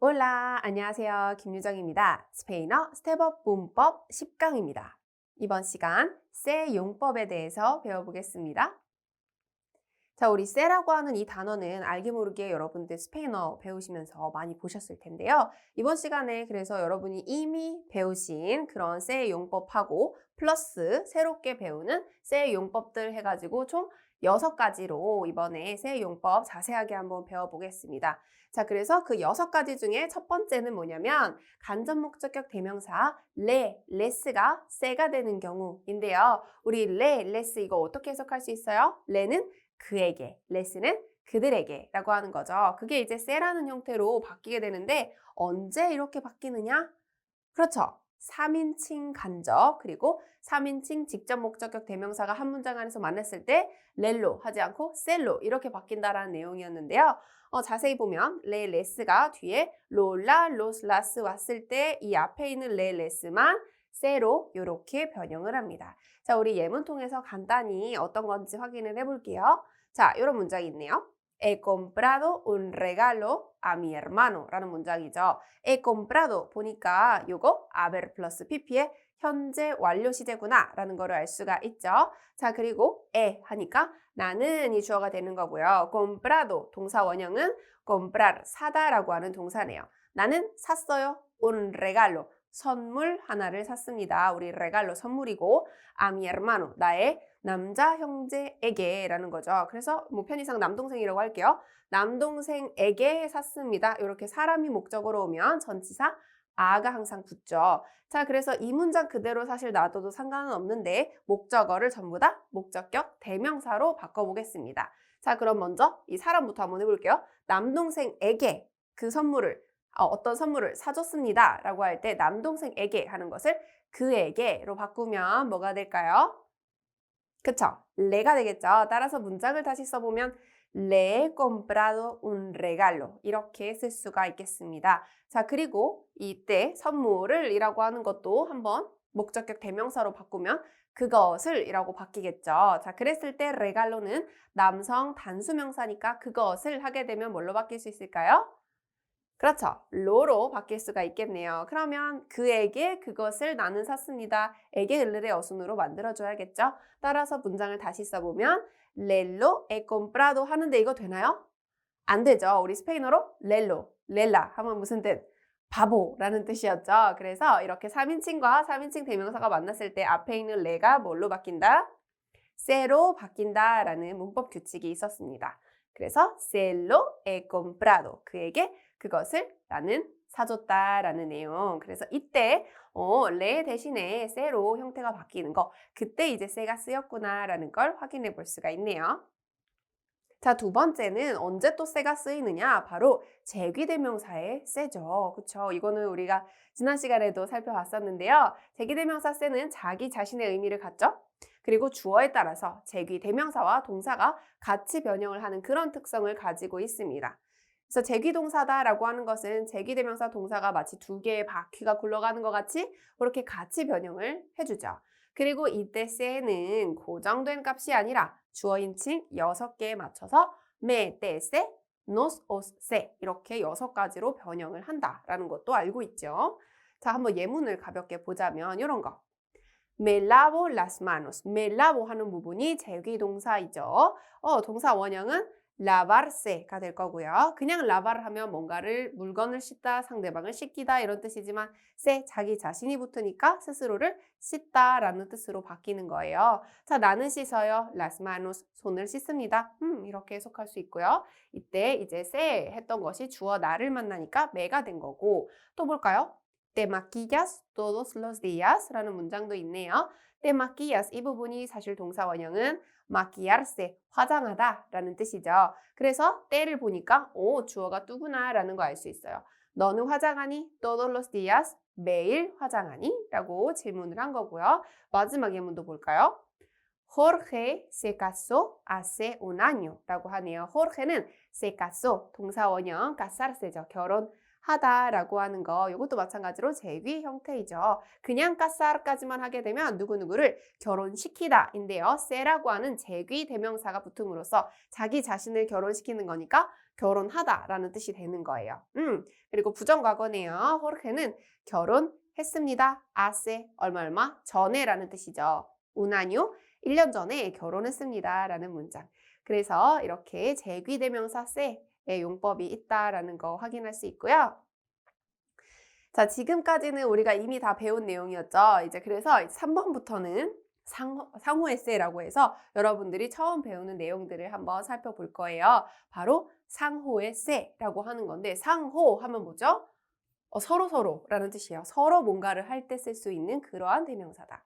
올라, 안녕하세요. 김유정입니다. 스페인어 스텝업 문법 10강입니다. 이번 시간 세 용법에 대해서 배워보겠습니다. 자, 우리 세라고 하는 이 단어는 알게 모르게 여러분들 스페인어 배우시면서 많이 보셨을 텐데요. 이번 시간에 그래서 여러분이 이미 배우신 그런 세 용법하고 플러스 새롭게 배우는 세 용법들 해가지고 총 6가지로 이번에 세 용법 자세하게 한번 배워보겠습니다. 자, 그래서 그 6가지 중에 첫 번째는 뭐냐면 간접 목적격 대명사 레스가 세가 되는 경우인데요. 우리 레스 이거 어떻게 해석할 수 있어요? 레는 그에게, 레스는 그들에게 라고 하는 거죠. 그게 이제 세라는 형태로 바뀌게 되는데 언제 이렇게 바뀌느냐? 그렇죠. 3인칭 간접 그리고 3인칭 직접 목적격 대명사가 한 문장 안에서 만났을 때 렐로 하지 않고 셀로 이렇게 바뀐다라는 내용이었는데요. 자세히 보면 레 레스가 뒤에 롤라 로스 라스 왔을 때 이 앞에 있는 레 레스만 세로 이렇게 변형을 합니다. 자, 우리 예문 통해서 간단히 어떤 건지 확인을 해볼게요. 자, 이런 문장이 있네요. He comprado un regalo a mi hermano 라는 문장이죠. He comprado 보니까 요거 haber 플러스 pp의 현재 완료 시제구나 라는 거를 알 수가 있죠. 자, 그리고 he 하니까 나는 이 주어가 되는 거고요. comprado 동사 원형은 comprar 사다 라고 하는 동사네요. 나는 샀어요. un regalo 선물 하나를 샀습니다. 우리 regalo 선물이고 a mi hermano 나의 남자 형제에게 라는 거죠. 그래서 뭐 편의상 남동생이라고 할게요. 남동생에게 샀습니다. 이렇게 사람이 목적으로 오면 전치사 아가 항상 붙죠. 자, 그래서 이 문장 그대로 사실 놔둬도 상관은 없는데 목적어를 전부 다 목적격 대명사로 바꿔보겠습니다. 자, 그럼 먼저 이 사람부터 한번 해볼게요. 남동생에게 그 선물을 어떤 선물을 사줬습니다 라고 할 때 남동생에게 하는 것을 그에게로 바꾸면 뭐가 될까요? 그쵸? 레가 되겠죠. 따라서 문장을 다시 써보면 Le he comprado un regalo 이렇게 쓸 수가 있겠습니다. 자, 그리고 이때 선물을 이라고 하는 것도 한번 목적격 대명사로 바꾸면 그것을 이라고 바뀌겠죠. 자, 그랬을 때 regal로는 남성 단수명사니까 그것을 하게 되면 뭘로 바뀔 수 있을까요? 그렇죠. 로로 바뀔 수가 있겠네요. 그러면 그에게 그것을 나는 샀습니다. 에게 을르의 어순으로 만들어줘야겠죠. 따라서 문장을 다시 써보면 렐로 에 comprado 하는데 이거 되나요? 안 되죠. 우리 스페인어로 렐로, 렐라 하면 무슨 뜻? 바보라는 뜻이었죠. 그래서 이렇게 3인칭과 3인칭 대명사가 만났을 때 앞에 있는 레가 뭘로 바뀐다? 세로 바뀐다라는 문법 규칙이 있었습니다. 그래서 셀로 he comprado 그에게 그것을 나는 사줬다라는 내용. 그래서 이때 레 대신에 세로 형태가 바뀌는 거 그때 이제 세가 쓰였구나라는 걸 확인해 볼 수가 있네요. 자, 두 번째는 언제 또 세가 쓰이느냐? 바로 제귀대명사의 세죠. 그쵸? 이거는 우리가 지난 시간에도 살펴봤었는데요. 제귀대명사 세는 자기 자신의 의미를 갖죠? 그리고 주어에 따라서 제귀대명사와 동사가 같이 변형을 하는 그런 특성을 가지고 있습니다. 그래서 제귀동사다라고 하는 것은 제귀대명사 동사가 마치 두 개의 바퀴가 굴러가는 것 같이 그렇게 같이 변형을 해주죠. 그리고 이때 세는 고정된 값이 아니라 주어인칭 6개에 맞춰서 me, te, se, nos, os, se 이렇게 6가지로 변형을 한다라는 것도 알고 있죠. 자, 한번 예문을 가볍게 보자면 이런 거. Me lavo las manos. Me lavo 하는 부분이 제귀동사이죠. 동사 원형은 lavarse가 될 거고요. 그냥 lavar 하면 뭔가를 물건을 씻다, 상대방을 씻기다 이런 뜻이지만 se 자기 자신이 붙으니까 스스로를 씻다라는 뜻으로 바뀌는 거예요. 자, 나는 씻어요. las manos 손을 씻습니다. 이렇게 해석할 수 있고요. 이때 이제 se 했던 것이 주어 나를 만나니까 me가 된 거고 또 볼까요? Te maquillas todos los días 라는 문장도 있네요. Te maquillas 이 부분이 사실 동사 원형은 maquillarse 화장하다 라는 뜻이죠. 그래서 때를 보니까 주어가 뚜구나 라는 거 알 수 있어요. 너는 화장하니? Todos los días 매일 화장하니? 라고 질문을 한 거고요. 마지막 예문도 볼까요? Jorge se casó hace un año 라고 하네요. Jorge는 se casó 동사 원형 casarse죠. 결혼하다라고 하는 거 이것도 마찬가지로 제귀 형태이죠. 그냥 casar까지만 하게 되면 누구누구를 결혼시키다인데요. se라고 하는 제귀 대명사가 붙음으로써 자기 자신을 결혼시키는 거니까 결혼하다라는 뜻이 되는 거예요. 그리고 부정과거네요. 호르헤는 결혼했습니다. 하세 얼마 전에라는 뜻이죠. un año 1년 전에 결혼했습니다. 라는 문장. 그래서 이렇게 제귀대명사 세의 용법이 있다라는 거 확인할 수 있고요. 자, 지금까지는 우리가 이미 다 배운 내용이었죠. 이제 그래서 3번부터는 상호 에세이라고 해서 여러분들이 처음 배우는 내용들을 한번 살펴볼 거예요. 바로 상호 에세이라고 하는 건데 상호 하면 뭐죠? 서로라는 뜻이에요. 서로 뭔가를 할 때 쓸 수 있는 그러한 대명사다.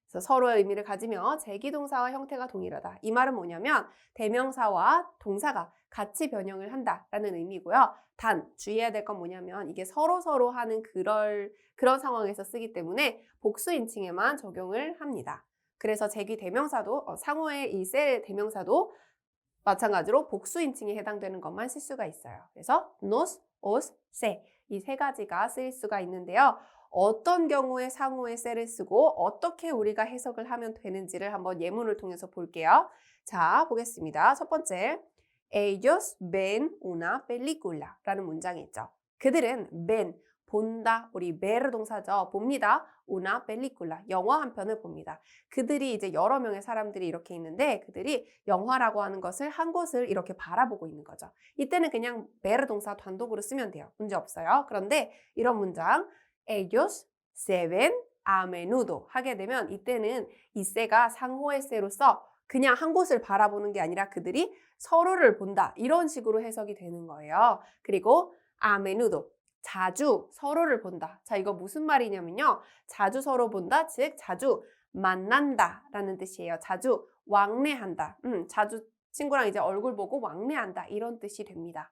그래서 서로의 의미를 가지며 제기동사와 형태가 동일하다. 이 말은 뭐냐면 대명사와 동사가 같이 변형을 한다라는 의미고요. 단 주의해야 될 건 뭐냐면 이게 서로 하는 그런 상황에서 쓰기 때문에 복수인칭에만 적용을 합니다. 그래서 제기 대명사도 상호의 이 셀 대명사도 마찬가지로 복수인칭에 해당되는 것만 쓸 수가 있어요. 그래서 nos, os, se 이 세 가지가 쓰일 수가 있는데요. 어떤 경우에 상호의 셀을 쓰고 어떻게 우리가 해석을 하면 되는지를 한번 예문을 통해서 볼게요. 자, 보겠습니다. 첫 번째, ellos ven una película 라는 문장이 있죠. 그들은 ven, 본다, 우리 ver 동사죠. 봅니다. una película, 영화 한 편을 봅니다. 그들이 이제 여러 명의 사람들이 이렇게 있는데 그들이 영화라고 하는 것을 한 곳을 이렇게 바라보고 있는 거죠. 이때는 그냥 ver 동사 단독으로 쓰면 돼요. 문제 없어요. 그런데 이런 문장 ellos se ven a menudo 하게 되면 이때는 이 se가 상호의 se로서 그냥 한 곳을 바라보는 게 아니라 그들이 서로를 본다 이런 식으로 해석이 되는 거예요. 그리고 a menudo 자주 서로를 본다. 자, 이거 무슨 말이냐면요. 자주 서로 본다, 즉 자주 만난다 라는 뜻이에요. 자주 왕래한다. 자주 친구랑 이제 얼굴 보고 왕래한다 이런 뜻이 됩니다.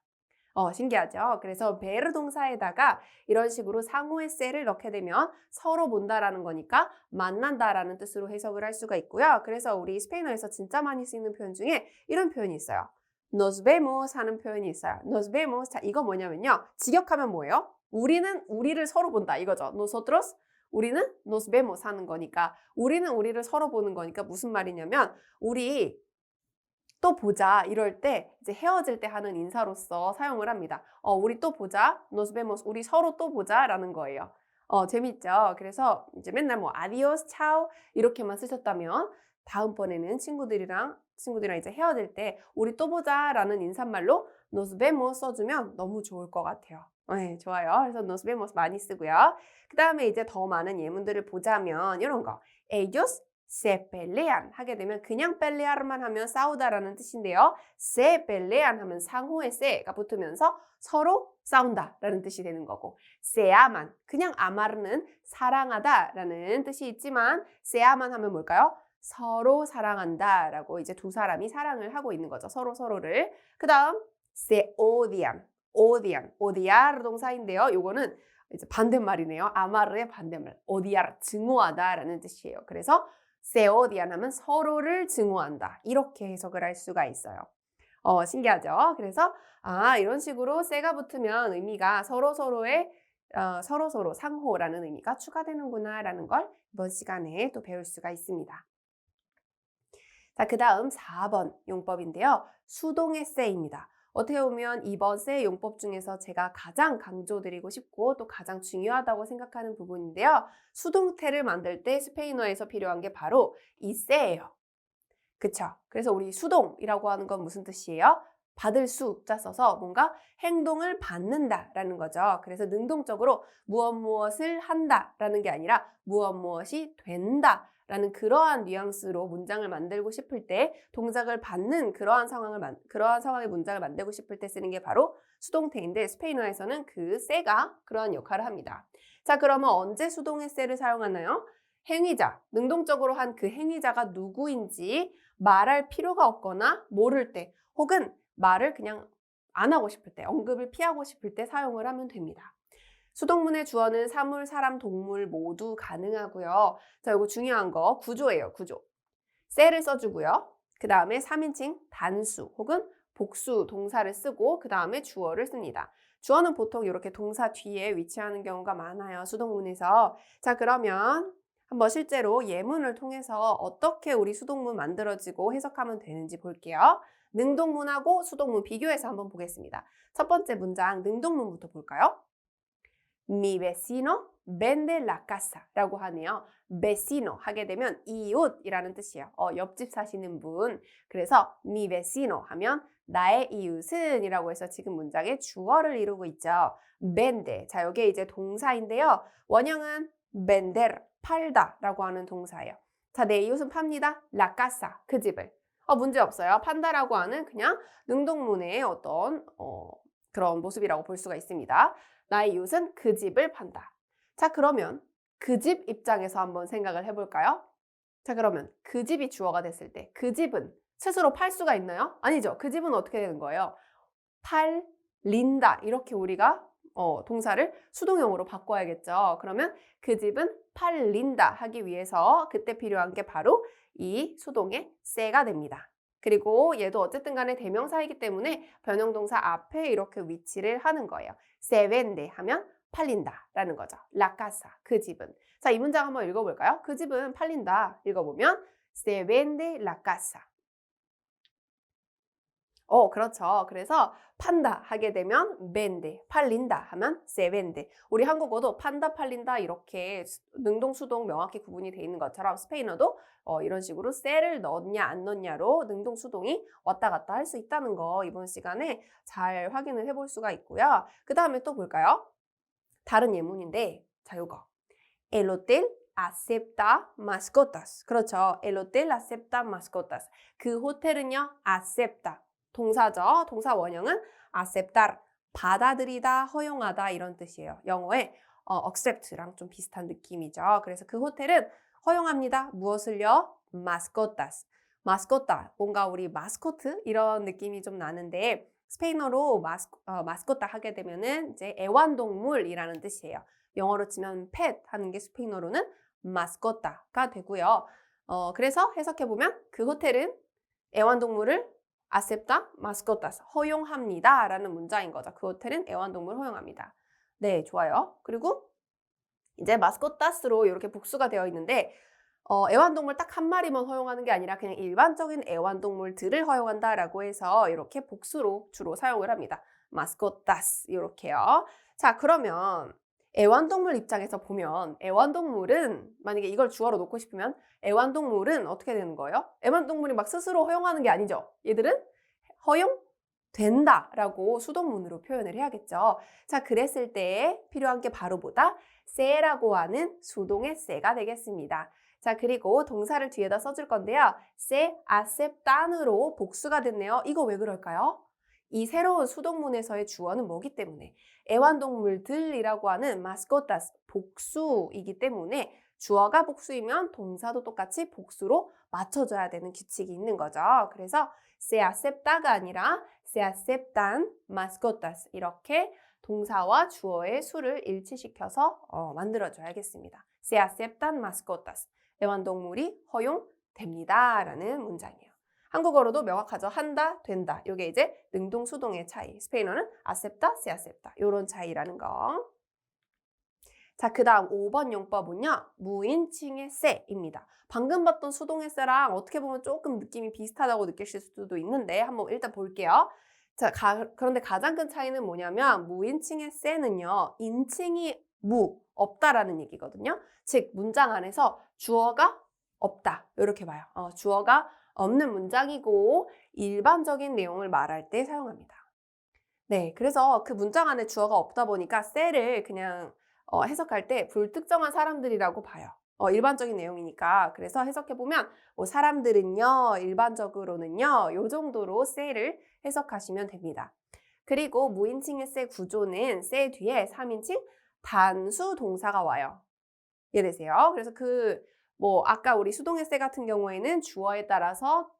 신기하죠? 그래서 베르 동사에다가 이런 식으로 상호의 셀을 넣게 되면 서로 본다라는 거니까 만난다라는 뜻으로 해석을 할 수가 있고요. 그래서 우리 스페인어에서 진짜 많이 쓰이는 표현 중에 이런 표현이 있어요. nos vemos 하는 표현이 있어요. nos vemos. 자, 이거 뭐냐면요. 직역하면 뭐예요? 우리는 우리를 서로 본다 이거죠. nosotros 우리는 nos vemos 하는 거니까 우리는 우리를 서로 보는 거니까 무슨 말이냐면 우리 또 보자 이럴 때 이제 헤어질 때 하는 인사로서 사용을 합니다. 우리 또 보자, nos vemos, 우리 서로 또 보자라는 거예요. 재밌죠? 그래서 이제 맨날 뭐 adios, chao 이렇게만 쓰셨다면 다음번에는 친구들이랑 이제 헤어질 때 우리 또 보자라는 인사말로 nos vemos 써주면 너무 좋을 것 같아요. 네, 좋아요. 그래서 nos vemos 많이 쓰고요. 그 다음에 이제 더 많은 예문들을 보자면 이런 거. ellos se pelean 하게 되면 그냥 pelear만 하면 싸우다라는 뜻인데요. se pelean 하면 상호의 se가 붙으면서 서로 싸운다라는 뜻이 되는 거고 se aman 그냥 amar는 사랑하다라는 뜻이 있지만 se aman 하면 뭘까요? 서로 사랑한다라고 이제 두 사람이 사랑을 하고 있는 거죠. 서로를. 그 다음 se odian odiar 동사인데요. 요거는 이제 반대말이네요. amar의 반대말 odiar 증오하다라는 뜻이에요. 그래서 se odian 하면 서로를 증오한다. 이렇게 해석을 할 수가 있어요. 신기하죠? 그래서 이런 식으로 se가 붙으면 의미가 서로 상호라는 의미가 추가되는구나라는 걸 이번 시간에 또 배울 수가 있습니다. 자, 그 다음 4번 용법인데요. 수동의 se입니다. 어떻게 보면 이번 세 용법 중에서 제가 가장 강조드리고 싶고 또 가장 중요하다고 생각하는 부분인데요. 수동태를 만들 때 스페인어에서 필요한 게 바로 이 세예요. 그쵸? 그래서 우리 수동이라고 하는 건 무슨 뜻이에요? 받을 수자 써서 뭔가 행동을 받는다라는 거죠. 그래서 능동적으로 무엇을 한다라는 게 아니라 무엇이 된다라는 그러한 뉘앙스로 문장을 만들고 싶을 때 동작을 받는 그러한 상황의 문장을 만들고 싶을 때 쓰는 게 바로 수동태인데 스페인어에서는 그 세가 그러한 역할을 합니다. 자, 그러면 언제 수동의 세를 사용하나요? 행위자, 능동적으로 한 그 행위자가 누구인지 말할 필요가 없거나 모를 때 혹은 말을 그냥 안 하고 싶을 때, 언급을 피하고 싶을 때 사용을 하면 됩니다. 수동문의 주어는 사물, 사람, 동물 모두 가능하고요. 자, 이거 중요한 거 구조예요. 구조. 셀을 써주고요. 그 다음에 3인칭 단수 혹은 복수 동사를 쓰고 그 다음에 주어를 씁니다. 주어는 보통 이렇게 동사 뒤에 위치하는 경우가 많아요. 수동문에서. 자, 그러면 한번 실제로 예문을 통해서 어떻게 우리 수동문 만들어지고 해석하면 되는지 볼게요. 능동문하고 수동문 비교해서 한번 보겠습니다. 첫 번째 문장 능동문부터 볼까요? Mi vecino vende la casa 라고 하네요. vecino 하게 되면 이웃이라는 뜻이에요. 옆집 사시는 분. 그래서 mi vecino 하면 나의 이웃은 이라고 해서 지금 문장의 주어를 이루고 있죠. vende. 자, 여기에 이제 동사인데요. 원형은 vender, 팔다 라고 하는 동사예요. 자, 내 이웃은 팝니다. la casa, 그 집을. 문제 없어요. 판다라고 하는 그냥 능동문의 어떤 그런 모습이라고 볼 수가 있습니다. 나의 이웃은 그 집을 판다. 자, 그러면 그 집 입장에서 한번 생각을 해볼까요? 자, 그러면 그 집이 주어가 됐을 때 그 집은 스스로 팔 수가 있나요? 아니죠. 그 집은 어떻게 되는 거예요? 팔린다. 이렇게 우리가 동사를 수동형으로 바꿔야겠죠. 그러면 그 집은 팔린다 하기 위해서 그때 필요한 게 바로 이 수동의 세가 됩니다. 그리고 얘도 어쨌든 간에 대명사이기 때문에 변형동사 앞에 이렇게 위치를 하는 거예요. se vende 하면 팔린다라는 거죠. la casa, 그 집은. 자, 이 문장 한번 읽어볼까요? 그 집은 팔린다. 읽어보면 se vende la casa. 그렇죠. 그래서 판다 하게 되면 vende, 팔린다 하면 se vende. 우리 한국어도 판다, 팔린다 이렇게 능동, 수동 명확히 구분이 돼 있는 것처럼 스페인어도 이런 식으로 se를 넣었냐 안 넣었냐로 능동, 수동이 왔다 갔다 할 수 있다는 거 이번 시간에 잘 확인을 해볼 수가 있고요. 그 다음에 또 볼까요? 다른 예문인데 자, 요거. El hotel acepta mascotas. 그렇죠. El hotel acepta mascotas. 그 호텔은요, acepta. 동사죠. 동사 원형은 aceptar, 받아들이다, 허용하다 이런 뜻이에요. 영어의 accept랑 좀 비슷한 느낌이죠. 그래서 그 호텔은 허용합니다. 무엇을요? mascotas. mascota, 뭔가 우리 마스코트 이런 느낌이 좀 나는데 스페인어로 마스코타 하게 되면은 이제 애완동물이라는 뜻이에요. 영어로 치면 pet 하는 게 스페인어로는 마스코타가 되고요. 그래서 해석해보면 그 호텔은 애완동물을 acepta mascotas, 허용합니다 라는 문장인 거죠. 그 호텔은 애완동물을 허용합니다. 네, 좋아요. 그리고 이제 마스코타스로 이렇게 복수가 되어 있는데 애완동물 딱 한 마리만 허용하는 게 아니라 그냥 일반적인 애완동물들을 허용한다라고 해서 이렇게 복수로 주로 사용을 합니다. 마스코타스 이렇게요. 자, 그러면 애완동물 입장에서 보면 애완동물은 만약에 이걸 주어로 놓고 싶으면 애완동물은 어떻게 되는 거예요? 애완동물이 막 스스로 허용하는 게 아니죠. 얘들은 허용된다라고 수동문으로 표현을 해야겠죠. 자, 그랬을 때 필요한 게 바로 뭐다? se라고 하는 수동의 se가 되겠습니다. 자, 그리고 동사를 뒤에다 써줄 건데요. se aceptan으로 복수가 됐네요. 이거 왜 그럴까요? 이 새로운 수동문에서의 주어는 뭐기 때문에? 애완동물들이라고 하는 mascotas, 복수이기 때문에 주어가 복수이면 동사도 똑같이 복수로 맞춰줘야 되는 규칙이 있는 거죠. 그래서 se acepta가 아니라 se aceptan mascotas 이렇게 동사와 주어의 수를 일치시켜서 만들어줘야겠습니다. se aceptan mascotas. 애완동물이 허용됩니다. 라는 문장이에요. 한국어로도 명확하죠. 한다, 된다. 이게 이제 능동, 수동의 차이. 스페인어는 acepta, se acepta. 이런 차이라는 거. 자, 그 다음 5번 용법은요. 무인칭의 se입니다. 방금 봤던 수동의 se랑 어떻게 보면 조금 느낌이 비슷하다고 느끼실 수도 있는데 한번 일단 볼게요. 자, 그런데 가장 큰 차이는 뭐냐면 무인칭의 se는요. 인칭이 없다라는 얘기거든요. 즉 문장 안에서 주어가 없다. 이렇게 봐요. 주어가 없는 문장이고 일반적인 내용을 말할 때 사용합니다. 네, 그래서 그 문장 안에 주어가 없다 보니까 se를 그냥 해석할 때 불특정한 사람들이라고 봐요. 일반적인 내용이니까. 그래서 해석해보면 뭐 사람들은요, 일반적으로는요, 요 정도로 se를 해석하시면 됩니다. 그리고 무인칭의 se 구조는 se 뒤에 3인칭 단수 동사가 와요. 이해되세요? 그래서 아까 우리 수동의 se 같은 경우에는 주어에 따라서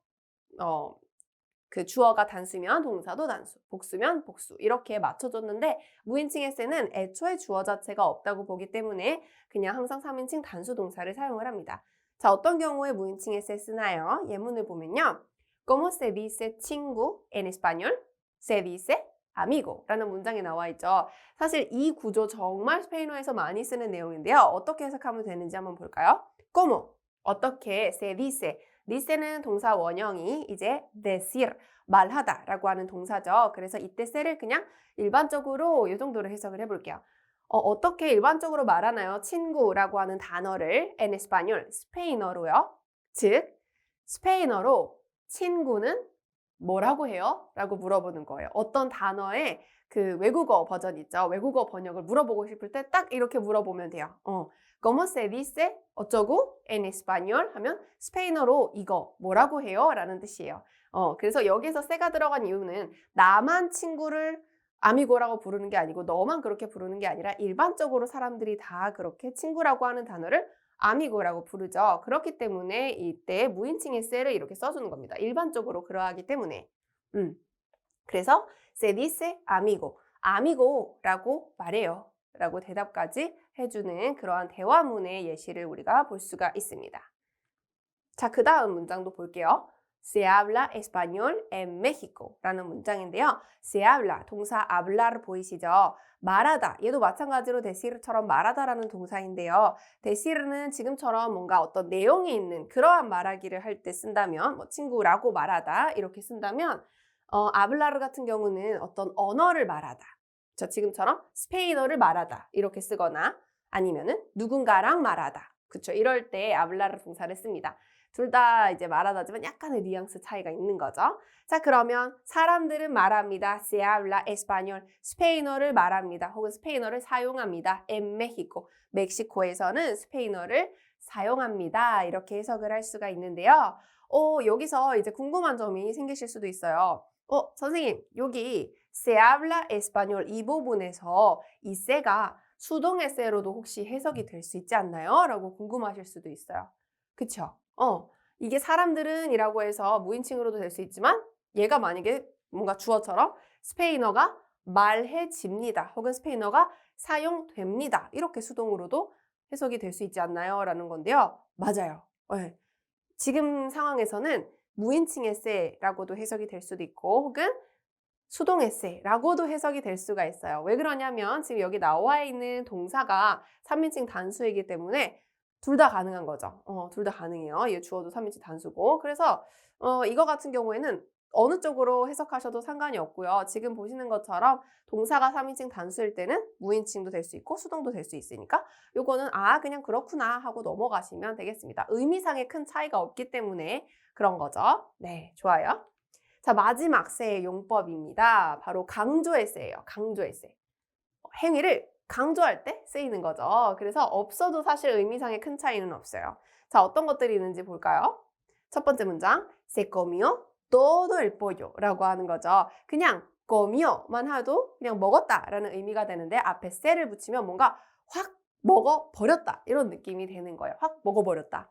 그 주어가 단수면 동사도 단수, 복수면 복수 이렇게 맞춰줬는데 무인칭의 se는 애초에 주어 자체가 없다고 보기 때문에 그냥 항상 3인칭 단수 동사를 사용을 합니다. 자, 어떤 경우에 무인칭의 se 쓰나요? 예문을 보면요. ¿Cómo se dice 친구 en español? Se dice amigo 라는 문장이 나와 있죠. 사실 이 구조 정말 스페인어에서 많이 쓰는 내용인데요. 어떻게 해석하면 되는지 한번 볼까요? ¿Cómo? 어떻게 se dice dice는 동사 원형이 이제 decir, 말하다라고 하는 동사죠. 그래서 이때 세를 그냥 일반적으로 이 정도로 해석을 해볼게요. 어떻게 일반적으로 말하나요? 친구라고 하는 단어를 en español, 스페인어로요. 즉, 스페인어로 친구는 뭐라고 해요? 라고 물어보는 거예요. 어떤 단어의 그 외국어 버전 있죠. 외국어 번역을 물어보고 싶을 때 딱 이렇게 물어보면 돼요. ¿Cómo se dice? 어쩌고? En español 하면 스페인어로 이거 뭐라고 해요? 라는 뜻이에요. 그래서 여기서 세가 들어간 이유는 나만 친구를 아미고라고 부르는 게 아니고 너만 그렇게 부르는 게 아니라 일반적으로 사람들이 다 그렇게 친구라고 하는 단어를 아미고라고 부르죠. 그렇기 때문에 이때 무인칭의 세를 이렇게 써주는 겁니다. 일반적으로 그러하기 때문에. 그래서 se dice amigo, amigo라고 말해요. 라고 대답까지 해주는 그러한 대화문의 예시를 우리가 볼 수가 있습니다. 자, 그 다음 문장도 볼게요. Se habla español en México 라는 문장인데요. Se habla, 동사 hablar 보이시죠? 말하다, 얘도 마찬가지로 decir처럼 말하다라는 동사인데요. decir는 지금처럼 뭔가 어떤 내용이 있는 그러한 말하기를 할 때 쓴다면 뭐 친구라고 말하다 이렇게 쓴다면 hablar 같은 경우는 어떤 언어를 말하다. 저 지금처럼 스페인어를 말하다 이렇게 쓰거나 아니면은 누군가랑 말하다. 그쵸? 이럴 때 hablar 동사를 씁니다. 둘 다 이제 말하다지만 약간의 뉘앙스 차이가 있는 거죠. 자, 그러면 사람들은 말합니다. Se habla español. 스페인어를 말합니다. 혹은 스페인어를 사용합니다. En México. 멕시코에서는 스페인어를 사용합니다. 이렇게 해석을 할 수가 있는데요. 여기서 이제 궁금한 점이 생기실 수도 있어요. 선생님, 여기 se habla español 이 부분에서 이 se가 수동의 se로도 혹시 해석이 될 수 있지 않나요? 라고 궁금하실 수도 있어요. 그쵸? 이게 사람들은 이라고 해서 무인칭으로도 될 수 있지만 얘가 만약에 뭔가 주어처럼 스페인어가 말해집니다. 혹은 스페인어가 사용됩니다. 이렇게 수동으로도 해석이 될 수 있지 않나요? 라는 건데요. 맞아요. 네. 지금 상황에서는 무인칭 에세라고도 해석이 될 수도 있고 혹은 수동 에세라고도 해석이 될 수가 있어요. 왜 그러냐면 지금 여기 나와 있는 동사가 3인칭 단수이기 때문에 둘 다 가능한 거죠. 둘 다 가능해요. 얘 주어도 3인칭 단수고. 그래서 이거 같은 경우에는 어느 쪽으로 해석하셔도 상관이 없고요. 지금 보시는 것처럼 동사가 3인칭 단수일 때는 무인칭도 될 수 있고 수동도 될 수 있으니까 요거는 그냥 그렇구나 하고 넘어가시면 되겠습니다. 의미상의 큰 차이가 없기 때문에 그런 거죠. 네, 좋아요. 자, 마지막 세의 용법입니다. 바로 강조 에세예요. 강조 에세. 행위를 강조할 때 쓰이는 거죠. 그래서 없어도 사실 의미상의 큰 차이는 없어요. 자, 어떤 것들이 있는지 볼까요? 첫 번째 문장, se comió todo el pollo 라고 하는 거죠. 그냥 comió만 해도 그냥 먹었다라는 의미가 되는데 앞에 se를 붙이면 뭔가 확 먹어버렸다 이런 느낌이 되는 거예요. 확 먹어버렸다.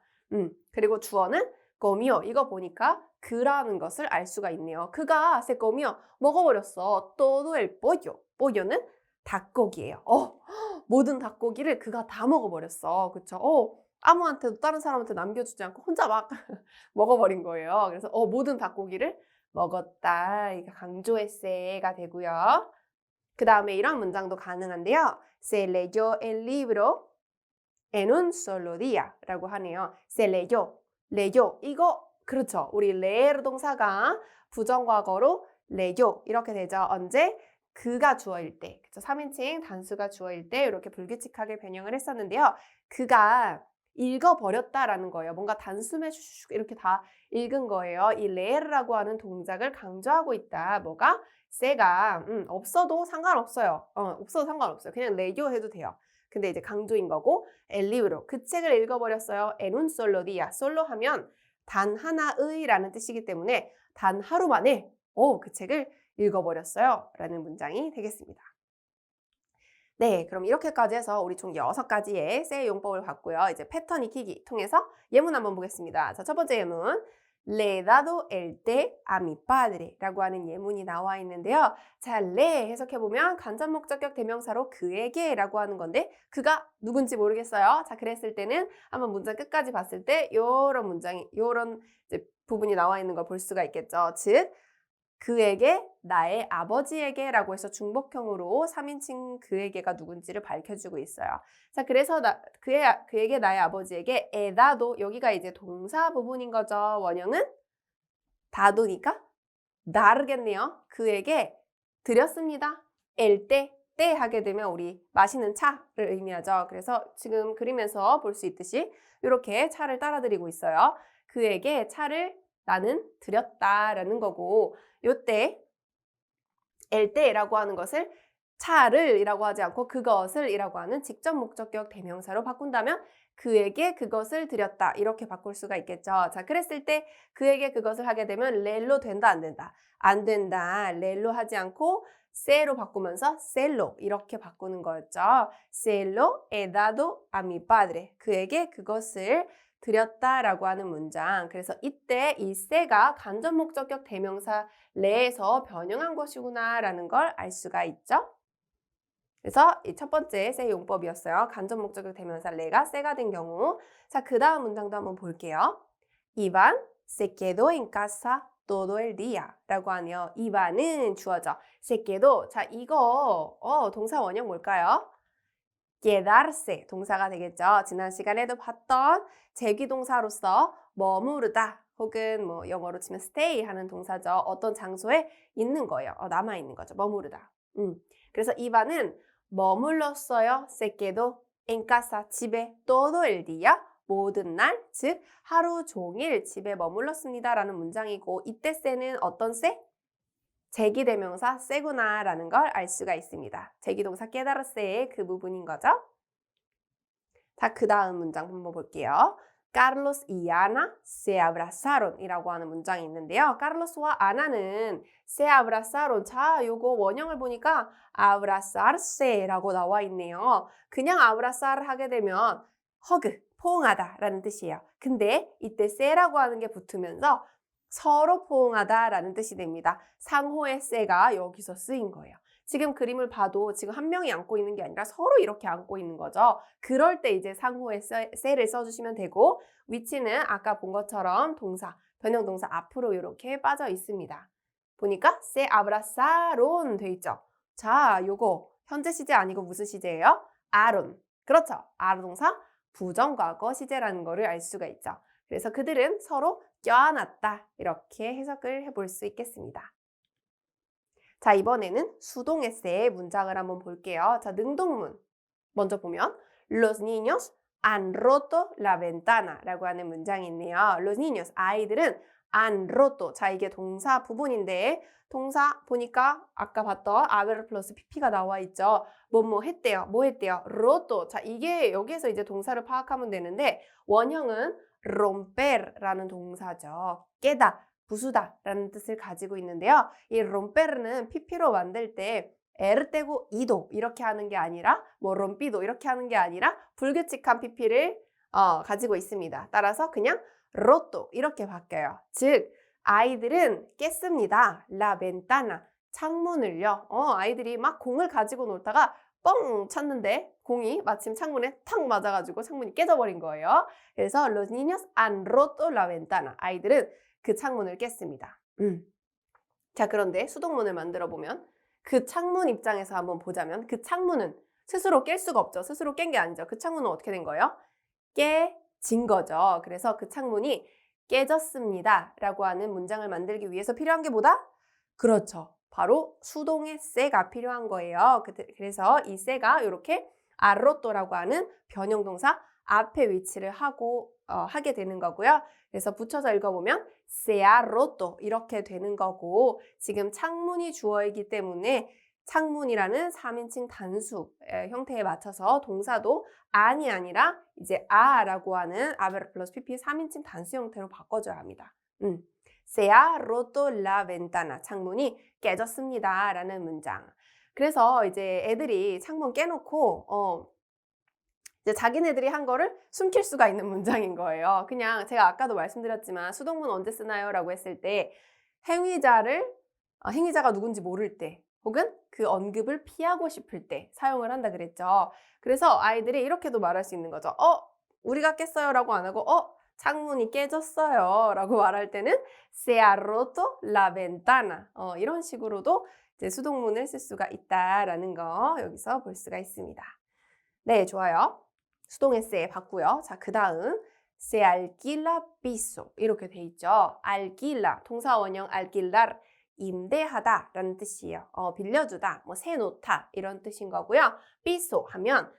그리고 주어는 comió 이거 보니까 그라는 것을 알 수가 있네요. 그가 se comió 먹어버렸어. todo el pollo. pollo는 닭고기예요. 모든 닭고기를 그가 다 먹어버렸어. 그쵸? 아무한테도 다른 사람한테 남겨주지 않고 혼자 막 먹어버린 거예요. 그래서 모든 닭고기를 먹었다. 이게 강조 에세가 되고요. 그 다음에 이런 문장도 가능한데요. Se leyó el libro en un solo día 라고 하네요. Se leyó, leyó. 이거 그렇죠. 우리 leer 동사가 부정과거로 leyó 이렇게 되죠. 언제? 그가 주어일 때, 그쵸? 3인칭 단수가 주어일 때 이렇게 불규칙하게 변형을 했었는데요. 그가 읽어버렸다라는 거예요. 뭔가 단숨에 슉슉 이렇게 다 읽은 거예요. 이 leer라고 하는 동작을 강조하고 있다. 뭐가? 세가 없어도 상관없어요. 없어도 상관없어요. 그냥 leyó 해도 돼요. 근데 이제 강조인 거고 el libro, 그 책을 읽어버렸어요. en un solo día. solo 하면 단 하나의 라는 뜻이기 때문에 단 하루 만에 그 책을 읽어버렸어요. 라는 문장이 되겠습니다. 네, 그럼 이렇게까지 해서 우리 총 6가지의 세 용법을 봤고요. 이제 패턴 익히기 통해서 예문 한번 보겠습니다. 자, 첫 번째 예문. Le he dado el té a mi padre 라고 하는 예문이 나와 있는데요. 자, le 해석해보면 간접목적격 대명사로 그에게 라고 하는 건데 그가 누군지 모르겠어요. 자, 그랬을 때는 한번 문장 끝까지 봤을 때 요런 문장이, 요런 이제 부분이 나와 있는 걸 볼 수가 있겠죠. 즉, 그에게, 나의 아버지에게 라고 해서 중복형으로 3인칭 그에게가 누군지를 밝혀주고 있어요. 자, 그래서 그에게, 나의 아버지에게 에다도, 여기가 이제 동사 부분인 거죠. 원형은 다도니까 다르겠네요. 그에게 드렸습니다. 때 하게 되면 우리 마시는 차를 의미하죠. 그래서 지금 그림에서 볼 수 있듯이 이렇게 차를 따라드리고 있어요. 그에게 차를 나는 드렸다라는 거고, 요때 때라고 하는 것을 차를 이라고 하지 않고 그것을 이라고 하는 직접 목적격 대명사로 바꾼다면 그에게 그것을 드렸다 이렇게 바꿀 수가 있겠죠. 자, 그랬을 때 그에게 그것을 하게 되면 렐로 된다 안 된다? 안 된다. 렐로 하지 않고 세로 바꾸면서 셀로 이렇게 바꾸는 거였죠. 셀로 he dado a mi padre. 그에게 그것을 드렸다라고 하는 문장. 그래서 이때 이 세가 간접 목적격 대명사 레에서 변형한 것이구나라는 걸 알 수가 있죠. 그래서 이 첫 번째 세 용법이었어요. 간접 목적격 대명사 레가 세가 된 경우. 자, 그 다음 문장도 한번 볼게요. Iván se quedó en casa todo el día 라고 하네요. 이반은 주어져. se quedó. 자, 이거 동사 원형 뭘까요? quedarse 동사가 되겠죠. 지난 시간에도 봤던 제귀동사로서 머무르다 혹은 뭐 영어로 치면 stay 하는 동사죠. 어떤 장소에 있는 거예요. 남아있는 거죠. 머무르다. 그래서 이반은 머물렀어요. se quedó en casa, 집에 todo el día, 모든 날, 즉 하루 종일 집에 머물렀습니다 라는 문장이고, 이때 세는 어떤 세? 제기대명사 세구나라는 걸 알 수가 있습니다. 제기동사 깨달았세의 그 부분인 거죠. 자, 그 다음 문장 한번 볼게요. Carlos y Ana se abrazaron 이라고 하는 문장이 있는데요. 카를로스와 아나는 se abrazaron. 자, 요거 원형을 보니까 abrazarse라고 나와 있네요. 그냥 abrazar 하게 되면 허그, 포옹하다 라는 뜻이에요. 근데 이때 se라고 하는 게 붙으면서 서로 포옹하다라는 뜻이 됩니다. 상호의 se가 여기서 쓰인 거예요. 지금 그림을 봐도 지금 한 명이 안고 있는 게 아니라 서로 이렇게 안고 있는 거죠. 그럴 때 이제 상호의 se를 써주시면 되고, 위치는 아까 본 것처럼 동사, 변형동사 앞으로 이렇게 빠져 있습니다. 보니까 se abrazaron 돼 있죠. 자, 요거 현재 시제 아니고 무슨 시제예요? aron. 그렇죠. aron 동사 부정과거 시제라는 거를 알 수가 있죠. 그래서 그들은 서로 껴안았다 이렇게 해석을 해볼 수 있겠습니다. 자, 이번에는 수동 에세의 문장을 한번 볼게요. 자, 능동문 먼저 보면 Los niños han roto la ventana 라고 하는 문장이 있네요. Los niños, 아이들은 han roto. 자, 이게 동사 부분인데 동사 보니까 아까 봤던 haber 플러스 pp가 나와 있죠. 뭐 했대요. 뭐 했대요? roto. 자, 이게 여기에서 이제 동사를 파악하면 되는데 원형은 romper라는 동사죠. 깨다, 부수다 라는 뜻을 가지고 있는데요. 이 romper는 pp로 만들 때 에르 떼고 이도 이렇게 하는 게 아니라 뭐 rompi도 이렇게 하는 게 아니라 불규칙한 pp를 가지고 있습니다. 따라서 그냥 roto 이렇게 바뀌어요. 즉 아이들은 깼습니다. la ventana 창문을요. 아이들이 막 공을 가지고 놀다가 뻥 쳤는데 공이 마침 창문에 탁 맞아가지고 창문이 깨져버린 거예요. 그래서 los niños han roto la ventana 아이들은 그 창문을 깼습니다. 자, 그런데 수동문을 만들어 보면 그 창문 입장에서 한번 보자면 그 창문은 스스로 깰 수가 없죠. 스스로 깬 게 아니죠. 그 창문은 어떻게 된 거예요? 깨진 거죠. 그래서 그 창문이 깨졌습니다 라고 하는 문장을 만들기 위해서 필요한 게 뭐다? 그렇죠. 바로 수동의 se가 필요한 거예요. 그래서 이 se가 이렇게 arroto라고 하는 변형동사 앞에 위치를 하게 되는 거고요. 그래서 붙여서 읽어보면 se ha roto 이렇게 되는 거고, 지금 창문이 주어이기 때문에 창문이라는 3인칭 단수 형태에 맞춰서 동사도 안이 아니라 이제 a라고 하는 haber 플러스 pp 3인칭 단수 형태로 바꿔줘야 합니다. Se ha roto la ventana 창문이 깨졌습니다 라는 문장. 그래서 이제 애들이 창문 깨놓고 이제 자기네들이 한 거를 숨길 수가 있는 문장인 거예요. 그냥 제가 아까도 말씀드렸지만 수동문 언제 쓰나요? 라고 했을 때 행위자가 누군지 모를 때 혹은 그 언급을 피하고 싶을 때 사용을 한다 그랬죠. 그래서 아이들이 이렇게도 말할 수 있는 거죠. 우리가 깼어요 라고 안 하고 창문이 깨졌어요 라고 말할 때는 se ha roto la ventana. 이런 식으로도 이제 수동문을 쓸 수가 있다라는 거 여기서 볼 수가 있습니다. 네, 좋아요. 수동 에세이 봤고요. 자, 그 다음 se alquila piso 이렇게 돼 있죠. alquila 동사 원형 alquilar 임대하다 라는 뜻이에요. 빌려주다, 뭐 세놓다 이런 뜻인 거고요. piso 하면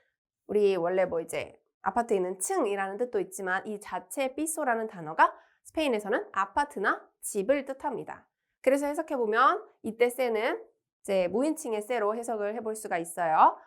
우리 원래 뭐 이제 아파트에 있는 층이라는 뜻도 있지만 이 자체 piso라는 단어가 스페인에서는 아파트나 집을 뜻합니다. 그래서 해석해보면 이때 세는 이제 무인칭의 세로 해석을 해볼 수가 있어요.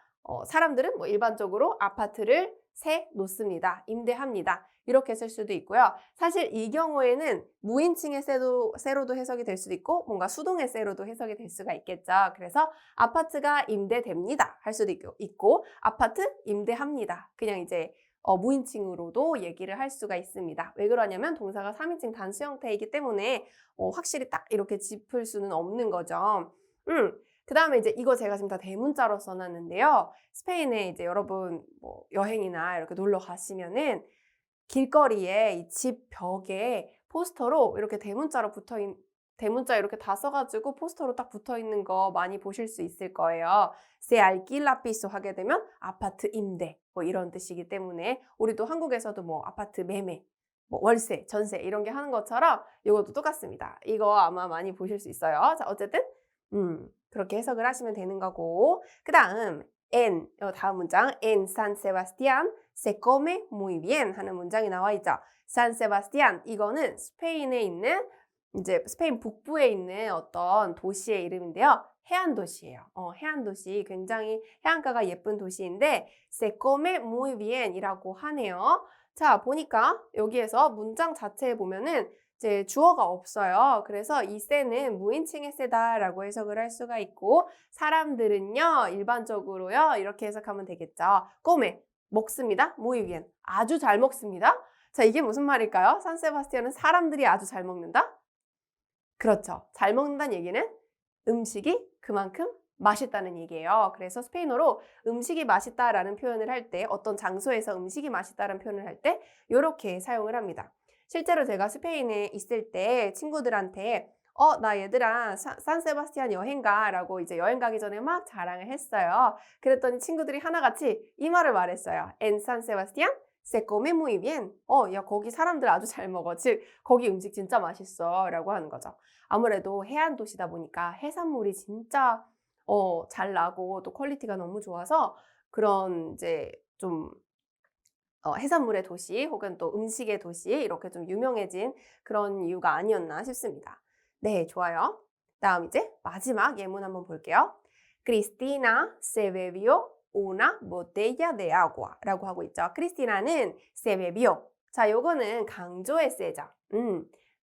사람들은 뭐 일반적으로 아파트를 세 놓습니다. 임대합니다. 이렇게 쓸 수도 있고요. 사실 이 경우에는 무인칭의 세로도 해석이 될 수도 있고 뭔가 수동의 세로도 해석이 될 수가 있겠죠. 그래서 아파트가 임대됩니다. 할 수도 있고 아파트 임대합니다. 그냥 이제 무인칭으로도 얘기를 할 수가 있습니다. 왜 그러냐면 동사가 3인칭 단수 형태이기 때문에 확실히 딱 이렇게 짚을 수는 없는 거죠. 그 다음에 이제 이거 제가 지금 다 대문자로 써놨는데요. 스페인에 이제 여러분 뭐 여행이나 이렇게 놀러 가시면은 길거리에 이 집 벽에 포스터로 이렇게 대문자 이렇게 다 써가지고 포스터로 딱 붙어 있는 거 많이 보실 수 있을 거예요. Se alquila piso 하게 되면 아파트 임대 뭐 이런 뜻이기 때문에 우리도 한국에서도 뭐 아파트 매매, 뭐 월세, 전세 이런 게 하는 것처럼 이것도 똑같습니다. 이거 아마 많이 보실 수 있어요. 자, 어쨌든 그렇게 해석을 하시면 되는 거고 그 다음 다음 문장 En San Sebastián se come muy bien 하는 문장이 나와 있죠. San Sebastián 이거는 스페인에 있는 이제 스페인 북부에 있는 어떤 도시의 이름인데요. 해안 도시예요. 해안 도시 굉장히 해안가가 예쁜 도시인데 se come muy bien 이라고 하네요. 자, 보니까 여기에서 문장 자체에 보면은 이제 주어가 없어요. 그래서 이 세는 무인칭의 세다라고 해석을 할 수가 있고 사람들은요 일반적으로요 이렇게 해석하면 되겠죠. come 먹습니다. muy bien 아주 잘 먹습니다. 자, 이게 무슨 말일까요? 산세바스티안은 사람들이 아주 잘 먹는다? 그렇죠. 잘 먹는다는 얘기는 음식이 그만큼 맛있다는 얘기예요. 그래서 스페인어로 음식이 맛있다라는 표현을 할 때 어떤 장소에서 음식이 맛있다라는 표현을 할 때 이렇게 사용을 합니다. 실제로 제가 스페인에 있을 때 친구들한테 나 얘들아 산세바스티안 여행 가라고 이제 여행 가기 전에 막 자랑을 했어요. 그랬더니 친구들이 하나같이 이 말을 말했어요. En San Sebastián se come muy bien. 야 거기 사람들 아주 잘 먹어. 즉 거기 음식 진짜 맛있어 라고 하는 거죠. 아무래도 해안 도시다 보니까 해산물이 진짜 잘 나고 또 퀄리티가 너무 좋아서 그런 이제 좀 해산물의 도시 혹은 또 음식의 도시 이렇게 좀 유명해진 그런 이유가 아니었나 싶습니다. 네, 좋아요. 다음 이제 마지막 예문 한번 볼게요. Cristina se bebió una botella de agua 라고 하고 있죠. 크리스티나는 se bebió. 자, 요거는 강조의 세죠.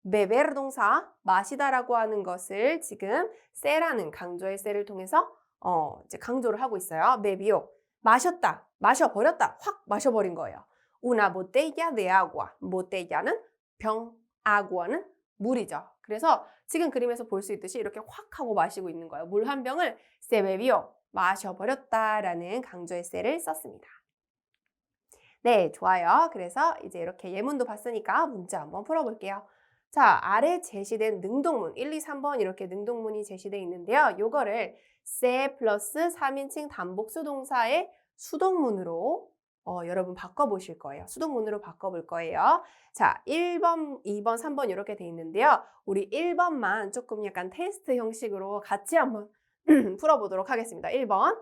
beber 동사 마시다라고 하는 것을 지금 se라는 강조의 se를 통해서 이제 강조를 하고 있어요. bebió. 마셨다, 마셔버렸다, 확 마셔버린 거예요. Una botella de agua. botella는 병, agua는 물이죠. 그래서 지금 그림에서 볼 수 있듯이 이렇게 확 하고 마시고 있는 거예요. 물 한 병을 se bebió, 마셔버렸다라는 강조의 se를 썼습니다. 네, 좋아요. 그래서 이제 이렇게 예문도 봤으니까 문제 한번 풀어볼게요. 자, 아래 제시된 능동문 1, 2, 3번 이렇게 능동문이 제시되어 있는데요. 요거를 se 플러스 3인칭 단복수 동사의 수동문으로 여러분 바꿔보실 거예요. 수동문으로 바꿔볼 거예요. 자, 1번, 2번, 3번 이렇게 돼 있는데요. 우리 1번만 조금 약간 테스트 형식으로 같이 한번 풀어보도록 하겠습니다. 1번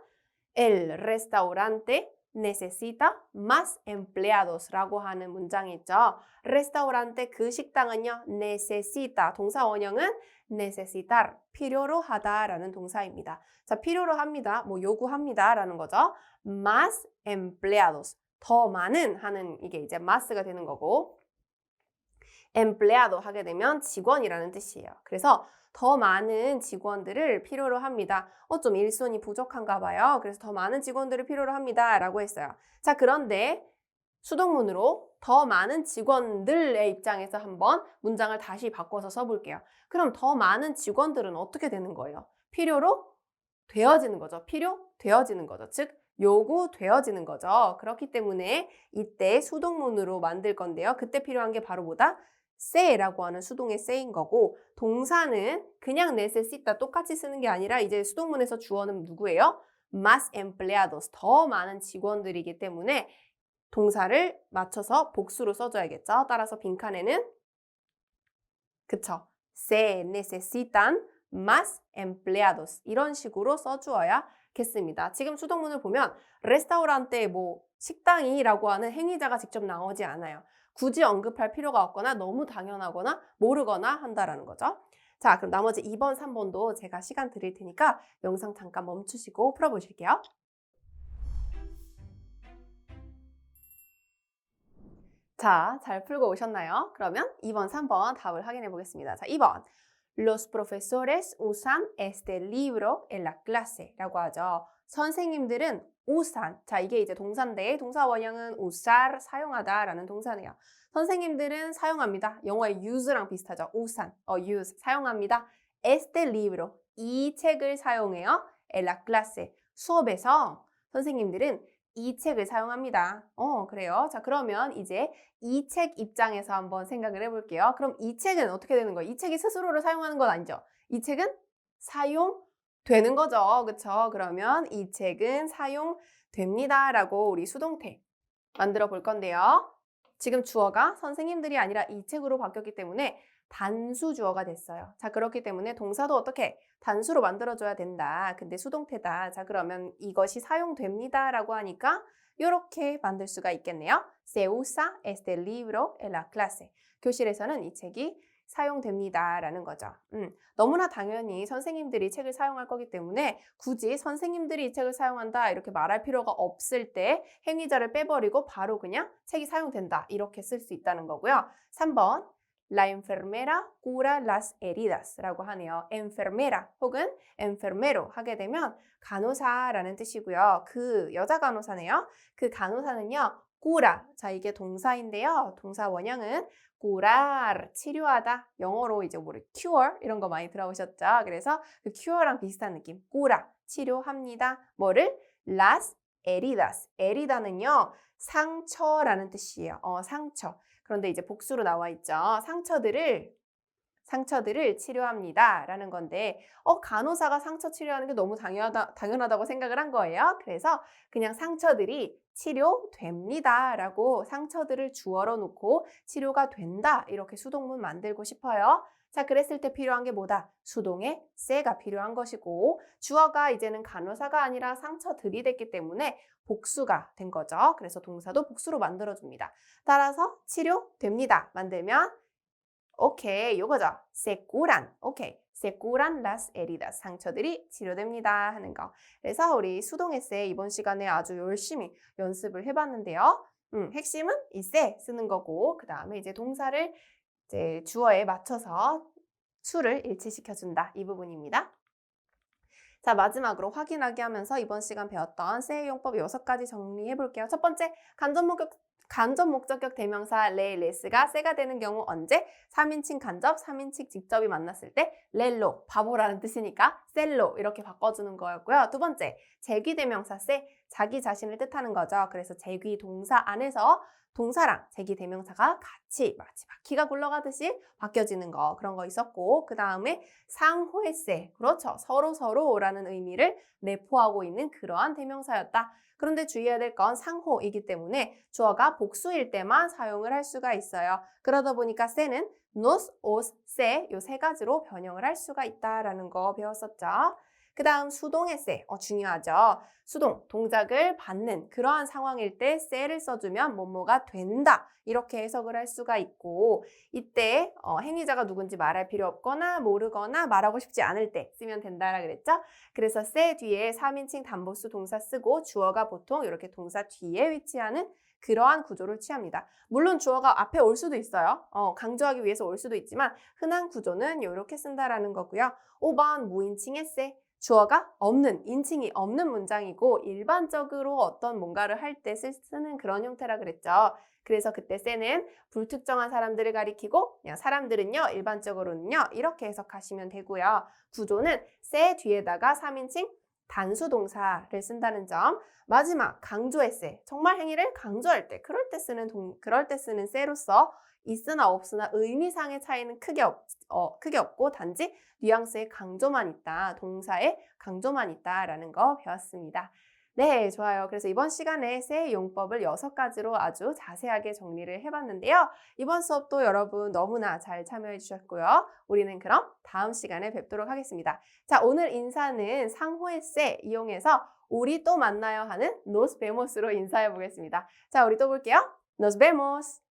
El restaurante necesita más empleados 라고 하는 문장이 있죠. restaurante 그 식당은요. necesita 동사 원형은 necesitar 필요로 하다라는 동사입니다. 자, 필요로 합니다. 뭐 요구합니다 라는 거죠. más empleados 더 많은 하는 이게 이제 mas가 되는 거고 empleado 하게 되면 직원이라는 뜻이에요. 그래서 더 많은 직원들을 필요로 합니다. 좀 일손이 부족한가 봐요. 그래서 더 많은 직원들을 필요로 합니다. 라고 했어요. 자, 그런데 수동문으로 더 많은 직원들의 입장에서 한번 문장을 다시 바꿔서 써볼게요. 그럼 더 많은 직원들은 어떻게 되는 거예요? 필요로 되어지는 거죠. 필요되어지는 거죠. 즉, 요구되어지는 거죠. 그렇기 때문에 이때 수동문으로 만들 건데요. 그때 필요한 게 바로 뭐다? 세라고 하는 수동의 세인 거고 동사는 그냥 necesita 똑같이 쓰는 게 아니라 이제 수동문에서 주어는 누구예요? más empleados, 더 많은 직원들이기 때문에 동사를 맞춰서 복수로 써줘야겠죠. 따라서 빈칸에는 그쵸. Se necesitan más empleados. 이런 식으로 써주어야겠습니다. 지금 수동문을 보면 레스타우란테 뭐 식당이라고 하는 행위자가 직접 나오지 않아요. 굳이 언급할 필요가 없거나 너무 당연하거나 모르거나 한다라는 거죠. 자, 그럼 나머지 2번, 3번도 제가 시간 드릴 테니까 영상 잠깐 멈추시고 풀어보실게요. 자, 잘 풀고 오셨나요? 그러면 2번, 3번 답을 확인해 보겠습니다. 자, 2번. Los profesores usan este libro en la clase 라고 하죠. 선생님들은 usan, 자 이게 이제 동사인데 동사 원형은 usar, 사용하다 라는 동사네요. 선생님들은 사용합니다. 영어의 use랑 비슷하죠. usan, use, 사용합니다. este libro, 이 책을 사용해요. en la clase, 수업에서 선생님들은 이 책을 사용합니다. 그래요. 자, 그러면 이제 이 책 입장에서 한번 생각을 해볼게요. 그럼 이 책은 어떻게 되는 거예요? 이 책이 스스로를 사용하는 건 아니죠. 이 책은 사용되는 거죠. 그쵸? 그러면 이 책은 사용됩니다. 라고 우리 수동태 만들어 볼 건데요. 지금 주어가 선생님들이 아니라 이 책으로 바뀌었기 때문에 단수 주어가 됐어요. 자, 그렇기 때문에 동사도 어떻게? 단수로 만들어줘야 된다. 근데 수동태다. 자, 그러면 이것이 사용됩니다. 라고 하니까 이렇게 만들 수가 있겠네요. Se usa este libro en la clase. 교실에서는 이 책이 사용됩니다. 라는 거죠. 너무나 당연히 선생님들이 책을 사용할 거기 때문에 굳이 선생님들이 이 책을 사용한다 이렇게 말할 필요가 없을 때 행위자를 빼버리고 바로 그냥 책이 사용된다. 이렇게 쓸 수 있다는 거고요. 3번. La enfermera cura las heridas 라고 하네요. enfermera 혹은 enfermero 하게 되면 간호사라는 뜻이고요. 그 여자 간호사네요. 그 간호사는요. cura, 자 이게 동사인데요. 동사 원형은 curar, 치료하다. 영어로 이제 뭐 cure 이런 거 많이 들어보셨죠? 그래서 그 cure랑 비슷한 느낌. cura, 치료합니다. 뭐를? las heridas. herida는요. 상처라는 뜻이에요. 상처. 그런데 이제 복수로 나와 있죠. 상처들을 치료합니다. 라는 건데 간호사가 상처 치료하는 게 너무 당연하다고 생각을 한 거예요. 그래서 그냥 상처들이 치료됩니다. 라고 상처들을 주어로 놓고 치료가 된다. 이렇게 수동문 만들고 싶어요. 자, 그랬을 때 필요한 게 뭐다? 수동의 se가 필요한 것이고 주어가 이제는 간호사가 아니라 상처들이 됐기 때문에 복수가 된 거죠. 그래서 동사도 복수로 만들어줍니다. 따라서 치료됩니다. 만들면 오케이, 요거죠. se curan. 오케이. se curan las heridas. 상처들이 치료됩니다. 하는 거. 그래서 우리 수동 에세 이번 시간에 아주 열심히 연습을 해봤는데요. 핵심은 이 se 쓰는 거고 그 다음에 이제 동사를 이제 주어에 맞춰서 수를 일치시켜준다. 이 부분입니다. 자, 마지막으로 확인하게 하면서 이번 시간 배웠던 se 용법 6가지 정리해 볼게요. 첫 번째, 간접 목적격 대명사 레, 레스가 세가 되는 경우 언제? 3인칭 간접, 3인칭 직접이 만났을 때 렐로, 바보라는 뜻이니까 셀로 이렇게 바꿔주는 거였고요. 두 번째, 제귀 대명사 세, 자기 자신을 뜻하는 거죠. 그래서 제귀 동사 안에서 동사랑 제귀 대명사가 같이 마치 바퀴가 굴러가듯이 바뀌어지는 거 그런 거 있었고 그 다음에 상호의 세, 그렇죠. 서로라는 의미를 내포하고 있는 그러한 대명사였다. 그런데 주의해야 될 건 상호이기 때문에 주어가 복수일 때만 사용을 할 수가 있어요. 그러다 보니까 세는 nos, os, se 요 세 가지로 변형을 할 수가 있다라는 거 배웠었죠. 그 다음 수동의 se, 중요하죠. 수동, 동작을 받는 그러한 상황일 때 se를 써주면 뭐뭐가 된다. 이렇게 해석을 할 수가 있고 이때 행위자가 누군지 말할 필요 없거나 모르거나 말하고 싶지 않을 때 쓰면 된다라 그랬죠. 그래서 se 뒤에 3인칭 단보수 동사 쓰고 주어가 보통 이렇게 동사 뒤에 위치하는 그러한 구조를 취합니다. 물론 주어가 앞에 올 수도 있어요. 강조하기 위해서 올 수도 있지만 흔한 구조는 이렇게 쓴다라는 거고요. 5번 무인칭의 se. 주어가 없는, 인칭이 없는 문장이고 일반적으로 어떤 뭔가를 할 때 쓰는 그런 형태라 그랬죠. 그래서 그때 se는 불특정한 사람들을 가리키고 그냥 사람들은요, 일반적으로는요 이렇게 해석하시면 되고요. 구조는 se 뒤에다가 3인칭 단수 동사를 쓴다는 점. 마지막 강조했세. 정말 행위를 강조할 때, 그럴 때 쓰는 세로서 있으나 없으나 의미상의 차이는 크게 없고 단지 뉘앙스의 강조만 있다. 동사의 강조만 있다라는 거 배웠습니다. 네, 좋아요. 그래서 이번 시간에 세 용법을 6가지로 아주 자세하게 정리를 해봤는데요. 이번 수업도 여러분 너무나 잘 참여해 주셨고요. 우리는 그럼 다음 시간에 뵙도록 하겠습니다. 자, 오늘 인사는 상호의 세 이용해서 우리 또 만나요 하는 nos vemos로 인사해 보겠습니다. 자, 우리 또 볼게요. Nos vemos!